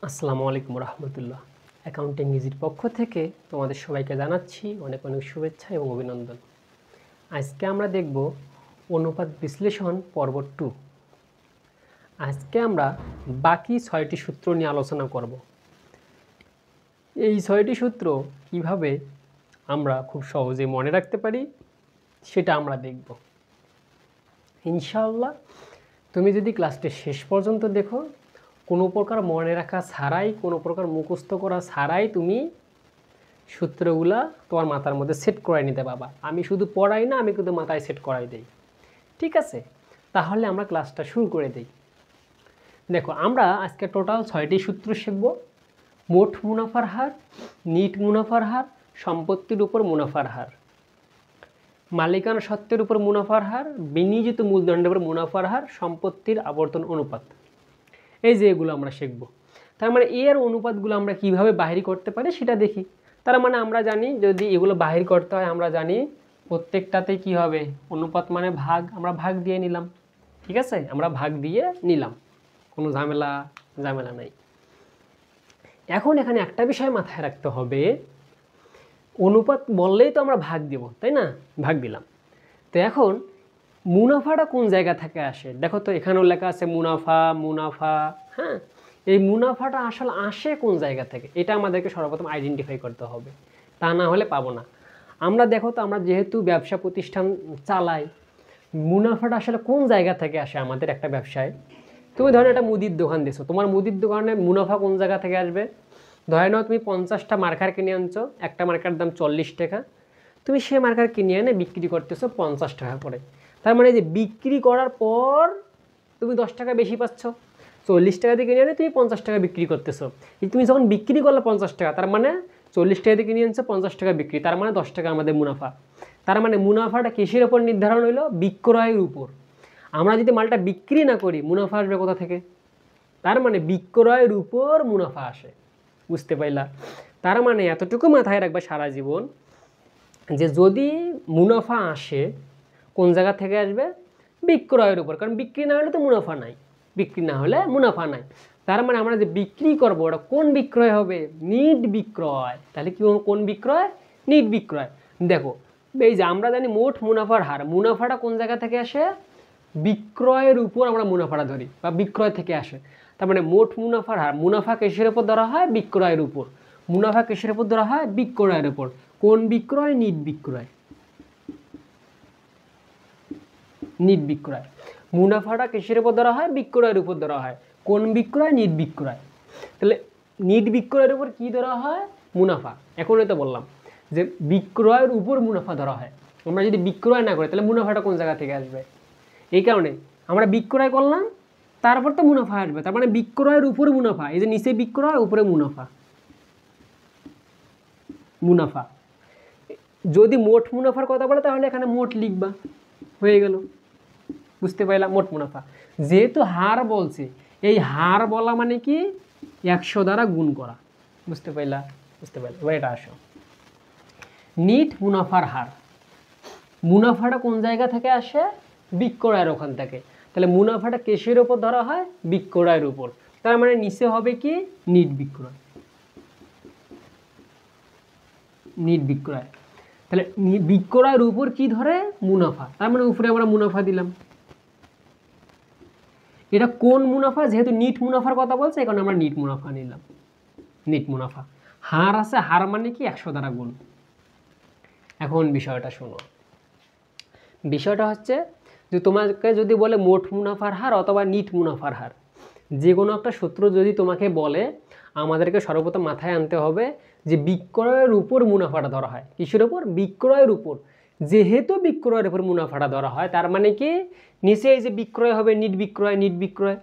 আসসালামু আলাইকুম রহমতুল্লাহ। অ্যাকাউন্টিং ইজির পক্ষ থেকে তোমাদের সবাইকে জানাচ্ছি অনেক অনেক শুভেচ্ছা এবং অভিনন্দন। আজকে আমরা দেখব অনুপাত বিশ্লেষণ পর্ব 2। আজকে আমরা বাকি 6টি সূত্র নিয়ে আলোচনা করব। এই 6টি সূত্র কিভাবে আমরা খুব সহজে মনে রাখতে পারি সেটা আমরা দেখব ইনশাআল্লাহ। তুমি যদি ক্লাসটি শেষ পর্যন্ত দেখো, কোনো প্রকার মনে রাখা ছাড়াই, কোনো প্রকার মুখস্থ করা ছাড়াই তুমি সূত্রগুলা তোমার মাথার মধ্যে সেট করাই নিতে পারবা। আমি শুধু পড়াই না, আমি কিন্তু মাথায় সেট করাই দেই। ঠিক আছে, তাহলে আমরা ক্লাসটা শুরু করে দেই। দেখো, আমরা আজকে টোটাল 6টি সূত্র শিখব। মোট মুনাফার হার, নিট মুনাফার হার, সম্পত্তির উপর মুনাফার হার, মালিকানা সত্ত্বের উপর মুনাফার হার, বিনিয়োজিত মূলধনের উপর মুনাফার হার, সম্পত্তির আবর্তন অনুপাত। এই যে এগুলো আমরা শিখব। তার মানে এর অনুপাতগুলো আমরা কিভাবে বাহির করতে পারি সেটা দেখি। তার মানে আমরা জানি যদি এগুলো বাহির করতে হয়, আমরা জানি প্রত্যেকটাতে কি হবে, অনুপাত মানে ভাগ, আমরা ভাগ দিয়ে নিলাম। ঠিক আছে, আমরা ভাগ দিয়ে নিলাম, কোনো ঝামেলা নাই। এখন এখানে একটা বিষয় মাথায় রাখতে হবে, অনুপাত বললেই তো আমরা ভাগ দেব, তাই না? ভাগ দিলাম। তো এখন মুনাফাটা কোন জায়গা থেকে আসে দেখো তো, এখানেও লেখা আছে মুনাফা। হ্যাঁ, এই মুনাফাটা আসলে আসে কোন জায়গা থেকে, এটা আমাদেরকে সর্বপ্রথম আইডেন্টিফাই করতে হবে, তা না হলে পাবো না আমরা। দেখো তো, আমরা যেহেতু ব্যবসা প্রতিষ্ঠান চালাই, মুনাফাটা আসলে কোন জায়গা থেকে আসে আমাদের একটা ব্যবসায়। তুমি ধরো একটা মুদির দোকান দিছো, তোমার মুদির দোকানে মুনাফা কোন জায়গা থেকে আসবে? ধরে নাও তুমি 50টা মার্কার কিনে আনছো, একটা মার্কার দাম 40 টাকা, তুমি সে মার্কার কিনে এনে বিক্রি করতেছো 50 টাকা করে। তার মানে যে বিক্রি করার পর তুমি 10 টাকা বেশি পাচ্ছ, 40 টাকা দিয়ে কিনে এনে তুমি 50 টাকা বিক্রি করতেছো। তুমি যখন বিক্রি করলে 50 টাকা, তার মানে 40 টাকা দিয়ে কিনে আনছো, 50 টাকা বিক্রি, তার মানে 10 টাকা আমাদের মুনাফা। তার মানে মুনাফাটা কিসের উপর নির্ধারণ হইলো? বিক্রয়ের উপর। আমরা যদি মালটা বিক্রি না করি, মুনাফা আসবে কোথা থেকে? তার মানে বিক্রয়ের উপর মুনাফা আসে। বুঝতে পাইলা? তার মানে এতটুকু মাথায় রাখবে সারা জীবন, যে যদি মুনাফা আসে কোন জায়গা থেকে আসবে? বিক্রয়ের উপর। কারণ বিক্রি না হলে তো মুনাফা নাই, বিক্রি না হলে মুনাফা নাই। তার মানে আমরা যে বিক্রি করবো ওটা কোন বিক্রয় হবে? নিট বিক্রয়। তাহলে কি কোন বিক্রয়? নিট বিক্রয়। দেখো, এই যে আমরা জানি মোট মুনাফার হার, মুনাফাটা কোন জায়গা থেকে আসে? বিক্রয়ের উপর আমরা মুনাফাটা ধরি, বা বিক্রয় থেকে আসে। তার মানে মোট মুনাফার হার, মুনাফা কিসের উপর ধরা হয়? বিক্রয়ের উপর। মুনাফা কিসের উপর ধরা হয়? বিক্রয়ের উপর। কোন বিক্রয়? নিট বিক্রয়। নিট বিক্রয়। মুনাফাটা কিসের উপর ধরা হয়? বিক্রয়ের উপর ধরা হয়। কোন বিক্রয়? নিট বিক্রয়। তাহলে নিট বিক্রয়ের উপর কি ধরা হয়? মুনাফা। এখনই তো বললাম যে বিক্রয়ের উপর মুনাফা ধরা হয়। আমরা যদি বিক্রয় না করি তাহলে মুনাফাটা কোন জায়গা থেকে আসবে? এই কারণে আমরা বিক্রয় করলাম, তারপর তো মুনাফা আসবে। তার মানে বিক্রয়ের উপর মুনাফা, এই যে নিচে বিক্রয়, উপরে মুনাফা। মুনাফা যদি মোট মুনাফার কথা বলে তাহলে এখানে মোট লিখবা, হয়ে গেল। বুঝতে পারলাম? মোট মুনাফা। যেহেতু হার বলছে, এই হার বলা মানে কি? 100 দ্বারা গুণ করা। বুঝতে পারলা? বুঝতে পারলাম। এবার এটা আসো, নিট মুনাফার হার। মুনাফাটা কোন জায়গা থেকে আসে? বিক্রয়ের ওখান থেকে। তাহলে মুনাফাটা কিসের উপর ধরা হয়? বিক্রয়ের উপর। তার মানে নিচে হবে কি? নিট বিক্রয়। নিট বিক্রয়। তাহলে বিক্রয়ের উপর কি ধরে? মুনাফা। তার মানে উপরে আমরা মুনাফা দিলাম। এটা কোন মুনাফা? যেহেতু নিট মুনাফার কথা বলছে, এখন আমরা নিট মুনাফা নিলাম। নিট মুনাফা। হার আছে, হার মানে কি? 100 দ্বারা গুণ। এখন বিষয়টা শোনো, বিষয়টা হচ্ছে যে তোমাকে যদি বলে মোট মুনাফার হার অথবা নিট মুনাফার হার, যে কোনো একটা সূত্র যদি তোমাকে বলে, আমাদেরকে সর্বপ্রথম মাথায় আনতে হবে যে বিক্রয়ের উপর মুনাফাটা ধরা হয়। কিসের উপর? বিক্রয়ের উপর। যেহেতু বিক্রয়ের উপর মুনাফাটা ধরা হয়, তার মানে কি নিচে এই যে বিক্রয় হবে নিট বিক্রয়, নিট বিক্রয়,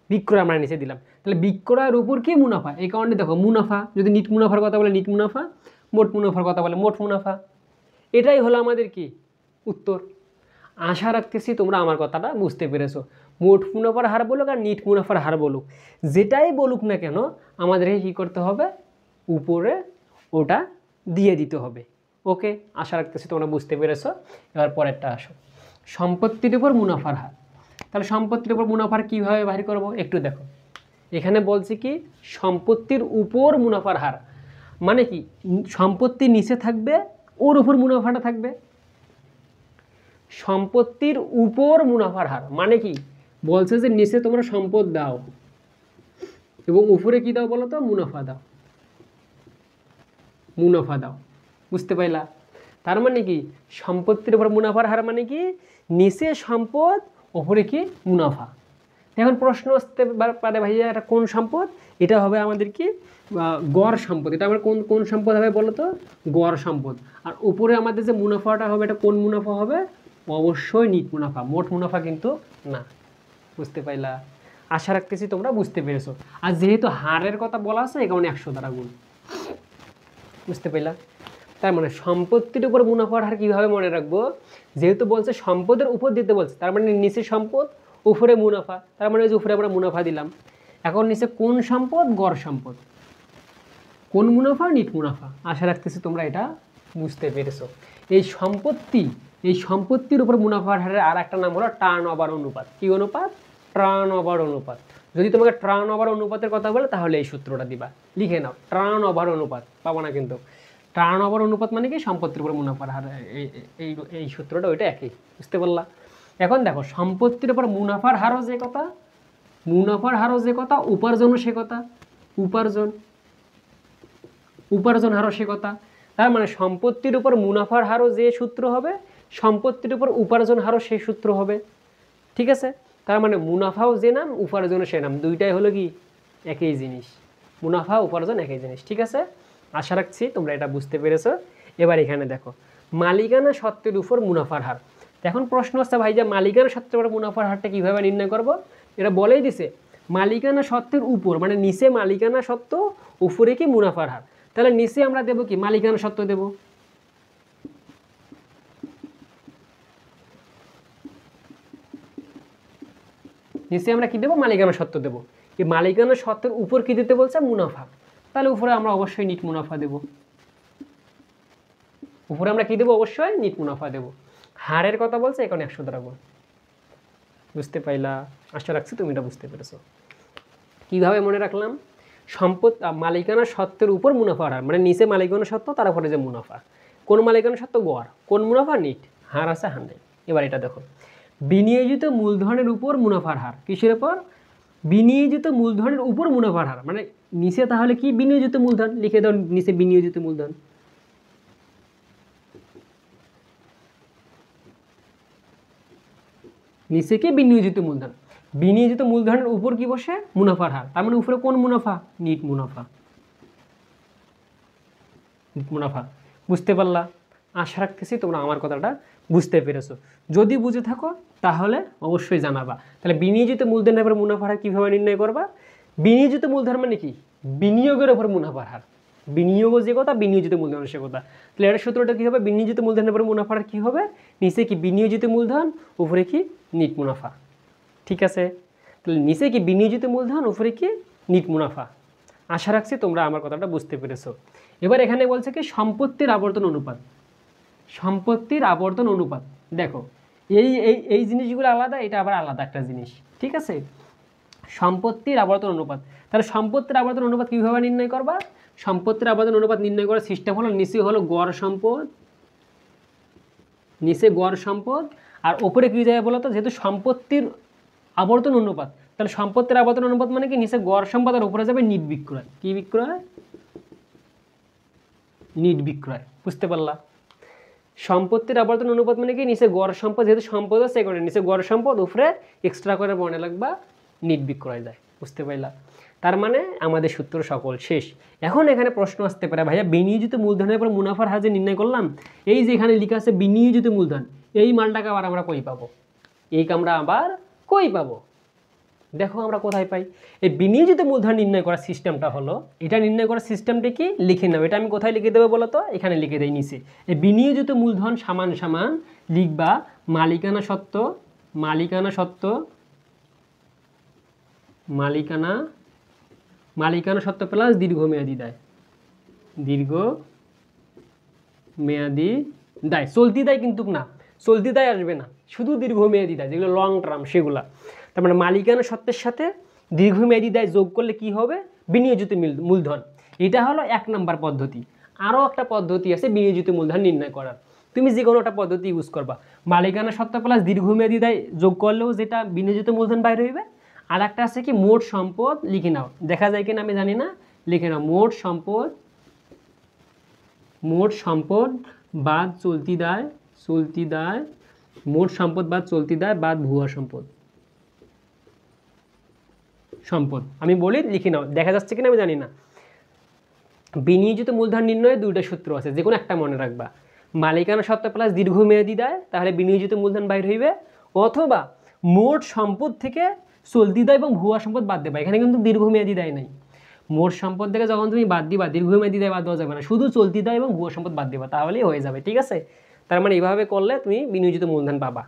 বিক্রয় আমরা নিচে দিলাম। তাহলে বিক্রয়ের উপর কি? মুনাফা। এই কারণে দেখো, মুনাফা যদি নিট মুনাফার কথা বলে নিট মুনাফা, মোট মুনাফার কথা বলে মোট মুনাফা। এটাই হলো আমাদের কি উত্তর। আশা রাখতেছি তোমরা আমার কথাটা বুঝতে পেরেছো। মোট মুনাফার হার বলুক আর নিট মুনাফার হার বলুক, যেটাই বলুক না কেন, আমাদেরকে কী করতে হবে? উপরে ওটা দিয়ে দিতে হবে। ওকে, আশা রাখতেছি তোমরা বুঝতে পেরেছো। এবার পরেরটা আসো, সম্পত্তির উপর মুনাফার হার। তাহলে সম্পত্তির উপর মুনাফার কীভাবে বাহির করবো একটু দেখো। এখানে বলছি কি সম্পত্তির উপর মুনাফার হার, মানে কি সম্পত্তি নিচে থাকবে ওর উপর মুনাফাটা থাকবে। সম্পত্তির উপর মুনাফার হার মানে কি বলছে যে নিচে তোমরা সম্পদ দাও এবং উপরে কি দাও বলো তো, মুনাফা দাও, মুনাফা দাও। বুঝতে পাইলা? তার মানে কি সম্পত্তির উপর মুনাফার হার মানে কি নিচে সম্পদ উপরে কি মুনাফা। এখন প্রশ্ন আসতে পারে ভাইয়া এটা কোন সম্পদ? এটা হবে আমাদের কি গড় সম্পদ। এটা আমার কোন কোন সম্পদ হবে বলো তো? গড় সম্পদ। আর উপরে আমাদের যে মুনাফাটা হবে এটা কোন মুনাফা হবে? অবশ্যই নিট মুনাফা, মোট মুনাফা কিন্তু না। বুঝতে পাইলা? আশা রাখতেছি তোমরা বুঝতে পেরেছো। আর যেহেতু হারের কথা বলা আছে এই কারণে 100 দ্বারা গুণ। বুঝতে পাইলা? তার মানে সম্পত্তির উপর মুনাফার হার কীভাবে মনে রাখবো? যেহেতু বলছে সম্পদের উপর দিতে বলছে, তার মানে নিচে সম্পদ উপরে মুনাফা, তার মানে যে উপরে আমরা মুনাফা দিলাম। এখন নিচে কোন সম্পদ? গড় সম্পদ। কোন মুনাফা? নিট মুনাফা। আশা রাখতেছি তোমরা এটা বুঝতে পেরেছো। এই সম্পত্তির উপর মুনাফার হারের আর একটা নাম হলো টার্ন ওভার অনুপাত। কি অনুপাত? টার্ন ওভার অনুপাত। যদি তোমাকে টার্ন ওভার অনুপাতের কথা বলে তাহলে এই সূত্রটা দিবা, লিখে নাও। টার্ন ওভার অনুপাত পাবো না কিন্তু। টার্ন ওভার অনুপাত মানে কি সম্পত্তির উপর মুনাফার হার, এই সূত্রটা ওইটা একই। বুঝতে পারলা? এখন দেখো সম্পত্তির উপর মুনাফার হারও যে কথা, মুনাফার হারও যে কথা, উপার্জনও সে কথা। উপার্জন হারও সে কথা। তার মানে সম্পত্তির উপর মুনাফার হারও যে সূত্র হবে, সম্পত্তির উপর উপার্জন হারও সেই সূত্র হবে। ঠিক আছে? তার মানে মুনাফাও যে নাম, উপার্জনও সে নাম, দুইটাই হলো কি একই জিনিস। মুনাফা উপার্জন একই জিনিস। ঠিক আছে? আশা রাখছি তোমরা এটা বুঝতে পেরেছো। এবার এখানে দেখো মালিকানা সত্ত্বের উপর মুনাফার হার। এখন প্রশ্ন হচ্ছে ভাই যে মালিকানা সত্ত্বের উপর মুনাফার হারটা কীভাবে নির্ণয় করব? এটা বলেই দিছে মালিকানা সত্ত্বের উপর, মানে নিচে মালিকানা সত্ত্ব, উপরে কি মুনাফার হার। তাহলে নিচে আমরা দেব কি মালিকানা সত্ত্ব দেব। নিচে আমরা কি দেব? মালিকানা সত্ত্ব দেব। এই মালিকানা সত্ত্বের উপর কি দিতে বলছে? মুনাফা। তাহলে উপরে আমরা অবশ্যই নিট মুনাফা দেব। উপরে আমরা কি দেব? অবশ্যই নিট মুনাফা দেব। হারের কথা বলছে এখন 100 দ্বারা গুণ। বুঝতে পাইলা? আশা রাখছি তুমি এটা বুঝতে পেরেছো। কিভাবে মনে রাখলাম? সম্পদ মালিকানা সত্ত্বের উপর মুনাফার হার, মানে নিচে মালিকানা সত্ত্ব, তার উপরে যে মুনাফা। কোন মালিকানা সত্ত্ব? গড়। কোন মুনাফা? নিট। হার আছে 100। এবার এটা দেখো বিনিয়োজিত মূলধনের উপর মুনাফার হার। কিসের উপর? বিনিয়োজিত মূলধনের উপর মুনাফার হার। মানে নিচে তাহলে কি বিনিয়োজিত মূলধন, লিখে দাও নিচে বিনিয়োজিত মূলধন। নিচে কি বিনিয়োজিত মূলধন। বিনিয়োজিত মূলধনের উপর কি বসে? মুনাফার হার। তার মানে উপরে কোন মুনাফা? নিট মুনাফা। নিট মুনাফা। বুঝতে পারলা? আশা রাখতেছি তোমরা আমার কথাটা বুঝতে পেরেছো। যদি বুঝে থাকো তাহলে অবশ্যই জানাবা। তাহলে বিনিয়োজিত মূলধনের উপর মুনাফার হার কীভাবে নির্ণয় করবা? বিনিয়োজিত মূলধন মানে কি? বিনিয়োগের উপর মুনাফার হার। বিনিয়োগ যে কথা, বিনিয়োজিত মূলধন সে কথা। তাহলে এর সূত্রটা কী হবে? বিনিয়োজিত মূলধনের উপর মুনাফার হার কী হবে? নিচে কি বিনিয়োজিত মূলধন, উপরে কি নিট মুনাফা। ঠিক আছে? তাহলে নিচে কি বিনিয়োজিত মূলধন, উপরে কি নিট মুনাফা। আশা রাখছি তোমরা আমার কথাটা বুঝতে পেরেছো। এবার এখানে বলছে কি সম্পত্তির আবর্তন অনুপাত। সম্পত্তির আবর্তন অনুপাত দেখো এই এই এই জিনিসগুলো আলাদা, এটা আবার আলাদা একটা জিনিস। ঠিক আছে? সম্পত্তির আবর্তন অনুপাত। তাহলে সম্পত্তির আবর্তন অনুপাত কীভাবে নির্ণয় করবা? সম্পত্তির আবর্তন অনুপাত নির্ণয় করার সিস্টেম হলো নিচে হলো গড় সম্পদ, নিচে গড় সম্পদ, আর ওপরে কী যায় বলো তো? যেহেতু সম্পত্তির আবর্তন অনুপাত, তাহলে সম্পত্তির আবর্তন অনুপাত মানে কি নিচে গড় সম্পদ আর উপরে যাবে নিট বিক্রয়। কি বিক্রয়? নিট বিক্রয়। বুঝতে পারলা? সম্পত্তির আবর্তন অনুপাত মানে কি নিচে গড় সম্পদ, যেহেতু সম্পদ আছে এই কারণে নিচে গড় সম্পদ, উপরে এক্সট্রা করে মনে লাগবা নিট বিক্রয় যায়। বুঝতে পারলা? তার মানে আমাদের সূত্র সকল শেষ। এখন এখানে প্রশ্ন আসতে পারে ভাইয়া বিনিয়োজিত মূলধনের উপর মুনাফার হার যে নির্ণয় করলাম, এই যে এখানে লেখা আছে বিনিয়োজিত মূলধন, এই মালটাকে আবার আমরা কই পাবো? এই আমরা আবার কই পাবো? দেখো আমরা কোথায় পাই? এই বিনিয়োজিত মূলধন নির্ণয় করার সিস্টেমটা হলো, এটা নির্ণয় করার সিস্টেমটা কি লিখে নাও। এটা আমি কোথায় লিখে দেবো বলো তো? এখানে লিখে দেই নিচে। এই বিনিয়োজিত মূলধন সমান সমান লিখবা মালিকানা সত্ত্ব, মালিকানা সত্ত্ব, মালিকানা সত্ত্ব প্লাস দীর্ঘমেয়াদী দায়। দীর্ঘমেয়াদী দায়, চলতি দায় কিন্তু না, চলতি দায় আসবে না, শুধু দীর্ঘমেয়াদী দায় যেগুলো লং টার্ম সেগুলা। তার মানে মালিকানা সত্ত্বের সাথে দীর্ঘমেয়াদী দায় যোগ করলে কি হবে, বিনিয়োজিত মূলধন। এটা হলো 1 নম্বর পদ্ধতি। আরও একটা পদ্ধতি আছে বিনিয়োজিত মূলধন নির্ণয় করার, তুমি যে কোনো একটা পদ্ধতি ইউজ করবা। মালিকানা সত্ত্ব প্লাস দীর্ঘমেয়াদী দায় যোগ করলেও যেটা বিনিয়োজিত মূলধন বাইরে হইবে। আর একটা আছে কি মোট সম্পদ, লিখে নাও, দেখা যায় কিনা আমি জানি না, লিখে নাও মোট সম্পদ বাদ চলতি দায়, মোট সম্পদ বাদ চলতি দায় বাদ ভুয়া সম্পদ আমি বলি, লিখে নাও, দেখা যাচ্ছে কিনা আমি জানি না। বিনিয়োজিত মূলধন নির্ণয়ে 2টা সূত্র আছে, যে কোনো একটা মনে রাখবা। মালিকানা সত্ত্ব প্লাস দীর্ঘমেয়াদী দায়, তাহলে বিনিয়োজিত মূলধন বাইর হইবে, অথবা মোট সম্পদ থেকে চলতি দায় এবং ভুয়া সম্পদ বাদ দেবা। এখানে কিন্তু দীর্ঘমেয়াদী দায় নাই। মোট সম্পদ থেকে যখন তুমি বাদ দিবা, দীর্ঘমেয়াদী দায় বাদ দেওয়া যাবে না, শুধু চলতি দায় এবং ভুয়া সম্পদ বাদ দিবা, তাহলেই হয়ে যাবে। ঠিক আছে, তার মানে এইভাবে করলে তুমি বিনিয়োজিত মূলধন পাবা।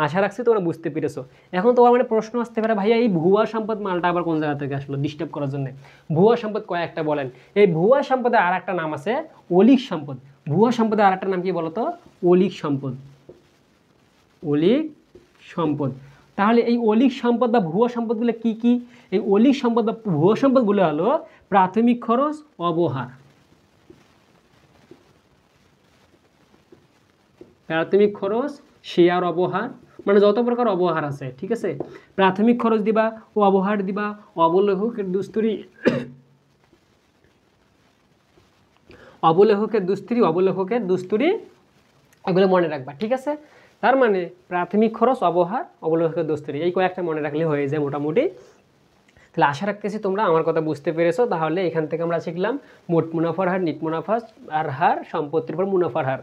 আশা রাখছি তোমরা বুঝতে পেরেছো। এখন তোমার মানে প্রশ্ন আসতে পারে, ভাইয়া এই ভুয়া সম্পদ মালটা আবার কোন জায়গা থেকে আসলো ডিস্টার্ব করার জন্য? ভুয়া সম্পদ কয়েকটা বলেন। এই ভুয়া সম্পদের আর একটা নাম আছে অলীক সম্পদ। ভুয়া সম্পদের আর একটা নাম কি বলতো? অলীক সম্পদ। তাহলে এই অলীক সম্পদ বা ভুয়া সম্পদগুলো কি কি? এই অলীক সম্পদ বা ভুয়া সম্পদগুলো হলো প্রাথমিক খরচ, অবহার। প্রাথমিক খরচ, শেয়ার অবহার, মানে যত প্রকার অবহার আছে। ঠিক আছে, প্রাথমিক খরচ দিবা, ও অবহার দিবা, অবলেহকের দুস্তুরি, এগুলো মনে রাখবা। ঠিক আছে, তার মানে প্রাথমিক খরচ, অবহার, অবলেহকের দুস্তুরি, এই কয়েকটা মনে রাখলে হয়ে যায় মোটামুটি। তাহলে আশা রাখতেছি তোমরা আমার কথা বুঝতে পেরেছো। তাহলে এখান থেকে আমরা শিখলাম মোট মুনাফার হার, নিট মুনাফার হার, সম্পত্তির উপর মুনাফার হার।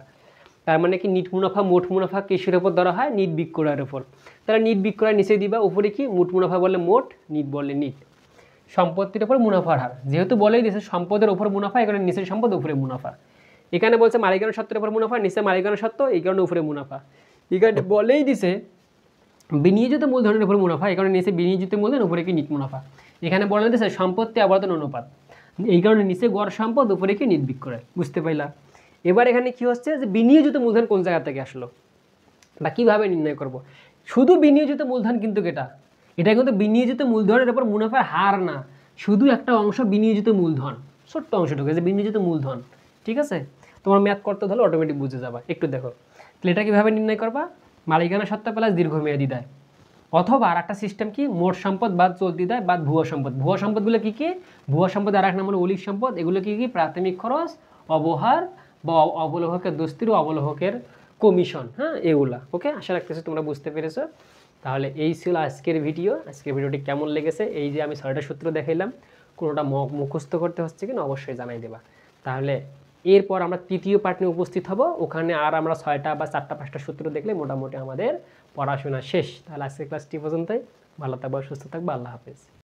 তার মানে কি নিট মুনাফা, মোট মুনাফা কিসের উপর ধরা হয়? নিট বিক্রয়ের উপর। তাহলে নিট বিক্রয় নিচে দিবা, উপরে কি মোট মুনাফা বলে মোট, নিট বলে নিট। সম্পত্তির উপর মুনাফার হার, যেহেতু বলেই দিয়েছে সম্পদের উপর মুনাফা, এখানে নিচের সম্পদ উপরে মুনাফা। এখানে বলছে মালিকানা সত্ত্বের উপর মুনাফা, নিচে মালিকানা সত্ত্ব, এই কারণে উপরে মুনাফা। এখানে বলেই দিছে বিনিয়োজিত মূলধনের উপর মুনাফা, এই কারণে নিচে বিনিয়োজিত মূলধন, উপরে কি নিট মুনাফা। এখানে বলে দিয়েছে সম্পত্তি আবর্তন অনুপাত, এই কারণে নিচে গড় সম্পদ, উপরে কি নিট বিক্রয়। বুঝতে পাইলা? এবার এখানে কি হচ্ছে যে বিনিয়োজিত মূলধন কোন জায়গা থেকে আসলো বা কীভাবে নির্ণয় করব। শুধু বিনিয়োজিত মূলধন কিন্তু এটা কিন্তু বিনিয়োজিত মূলধনের উপর মুনাফার হার না, শুধু একটা অংশ বিনিয়োজিত মূলধন, ছোট্ট অংশটুকু যে বিনিয়োজিত মূলধন। ঠিক আছে, তোমার ম্যাথ করতে হলে অটোমেটিক বুঝে যাবা। একটু দেখো তাহলে এটা কীভাবে নির্ণয় করবা? মালিকানা সত্ত্ব প্লাস দীর্ঘমেয়াদী দায়, অথবা আর একটা সিস্টেম কি মোট সম্পদ বাদ চলতি দায় বাদ ভুয়া সম্পদ। ভুয়া সম্পদগুলো কী কী? ভুয়া সম্পদ আর এক নাম হলো অলীক সম্পদ। এগুলো কী কী? প্রাথমিক খরচ, অবহার বা অবলেহকের দুস্তির, অবলেহকের কমিশন। হ্যাঁ, এগুলা। ওকে, আশা রাখতেছি তোমরা বুঝতে পেরেছো। তাহলে এই ছিল আজকের ভিডিওটি কেমন লেগেছে? এই যে আমি 6টা সূত্র দেখাইলাম, কোনোটা মুখস্থ করতে হচ্ছে কিনা অবশ্যই জানাই দেবা। তাহলে এরপর আমরা তৃতীয় পার্ট নিয়ে উপস্থিত হব, ওখানে আর আমরা 6টা বা 4টা 5টা সূত্র দেখলে মোটামুটি আমাদের পড়াশোনা শেষ। তাহলে আজকের ক্লাসটি পর্যন্তই। ভালো থাকবা, সুস্থ থাকবা, আল্লাহ হাফেজ।